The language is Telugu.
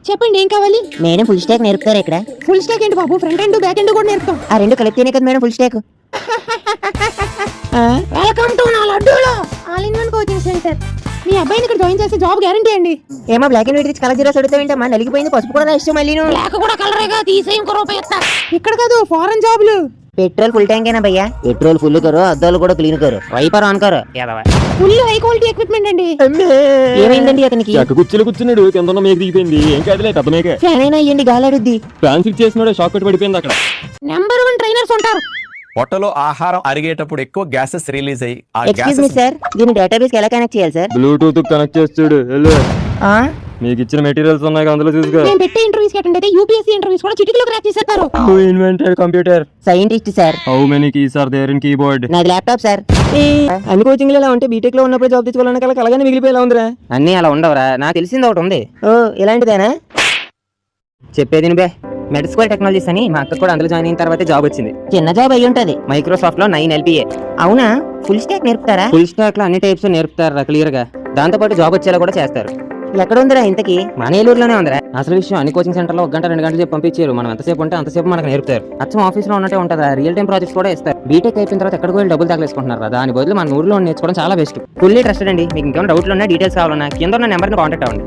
చెప్పండి ఏం కావాలి? మేడం ఫుల్ స్టాక్ నేర్పుతారా ఇక్కడ? ఫుల్ స్టాక్ ఏంటి బాబు, ఫ్రంట్ ఎండ్ బ్యాక్ ఎండ్ కూడా నేర్పుతాం. ఆ రెండు కలిపితేనే కదా madam full stack. Welcome to నా లడ్డూలో all in one coaching centre. మీ అబ్బాయిని ఇక్కడ జాయిన్ చేస్తే జాబ్ గ్యారంటీ అండి. ఏమో black and white colour zeros అడుగుతావేంటమ్మా? నలిగిపోయింది పసుపు కూడా ఇష్టం మళ్ళీ. బ్లాక్ కూడా కలరేగా, తీసే ఇంకో రూపాయి ఇస్తా. ఇక్కడ కాదు, ఫారెన్ జాబ్లు. पेट्रोल फुल टैंक है ना भैया? पेट्रोल फुल करो, అద్దాలు కూడా క్లీన్ करो, వైపర్ ఆన్ करो. ఫుల్ హై క్వాలిటీ ఎక్విప్మెంట్ అండి. ఏమైందండి అతనికి? కుర్చీలో కూర్చున్నాడు, కింద మేక దిగిపోయింది. ఏం కాదులే, పెద్ద మేక. ఫ్యాన్ అయినా అయ్యండి, గాలాడుద్ది. ఫ్యాన్ ఫిక్స్ చేసినాడు, షాక్ కొట్టి పడిపోయింది అక్కడ. నెంబర్ 1 ట్రైనర్స్ ఉంటారు. పొట్టలో ఆహారం అరిగేటప్పుడు ఎక్కువ గ్యాసెస్ రిలీజ్ అయ్యి ఆ ఎక్స్క్యూజ్ మీ సార్, దీని డేటాబేస్ కి ఎలా కనెక్ట్ చేయాలి సార్? బ్లూటూత్ కనెక్ట్ చేస్తాడు. ఆ మీకు ఇచ్చిన మెటీరియల్స్ ఉన్నాయి, అందులో చూసుకో. నేను పెట్టే ఇంటర్వ్యూస్ కి అటెండ్ అయితే యూపీఎస్సీ ఇంటర్వ్యూస్ కూడా చిటికలో క్రాక్ చేసేస్తారు. Who invented computer? Scientist sir. How many keys are there in keyboard? నాది ల్యాప్టాప్ సార్. అన్ని కోచింగ్లు ఎలా ఉంటే బీటెక్ లో ఉన్నప్పుడు జాబ్ తెచ్చుకోవాలన్నా కల కలగానే మిగిలిపోయేలా ఉందిరా. అన్నీ అలా ఉండవరా, నాకు తెలిసింది ఒకటి ఉంది. ఓ ఇలాంటిదేనా? చెప్పేది బే. మెడిస్కోల్ టెక్నాలజీస్ అని మా అక్క కూడా అందులో జాయిన్ అయిన తర్వాత జాబ్ వచ్చింది. చిన్న జాబ్ అయ్యి ఉంటది. మైక్రోసాఫ్ట్ లో 9 LPA. అవునా? ఫుల్ స్టాక్ నేర్పుతారా? ఫుల్ స్టాక్ లో అన్ని టైప్స్ నేర్పుతారా క్లియర్ గా. దాంతో పాటు జాబ్ వచ్చేలా కూడా చేస్తారు. ఎక్కడ ఉందిరా ఇంతకి? మన ఏలూరులోనే ఉందిరా. అసలు విషయం, అన్ని కోచింగ్ సెంటర్ లో 1 గంట 2 గంటలు చెప్పి పంపించారు. మనం ఎంతసేపు ఉంటే అంతసేపు మనకు నేర్పుతారు. అచ్చం ఆఫీస్ లో ఉన్నట్టే ఉంటుందా? రియల్ టైం ప్రాజెక్ట్స్ కూడా ఇస్తారు. బీటెక్ అయిపోయిన తర్వాత ఎక్కడికి వెళ్ళి డబ్బులు తగలేసుకుంటున్నారు. దాని బదులు మన ఊర్లో నేర్చుకోవడం చాలా బెస్ట్. ఫుల్లీ ట్రస్టెడ్ అండి. మీకు ఇంకేమైనా డౌట్లు ఉన్నా, డీటెయిల్స్ కావాలన్నా కింద ఉన్న నెంబర్ని కాంటాక్ట్ అవ్వండి.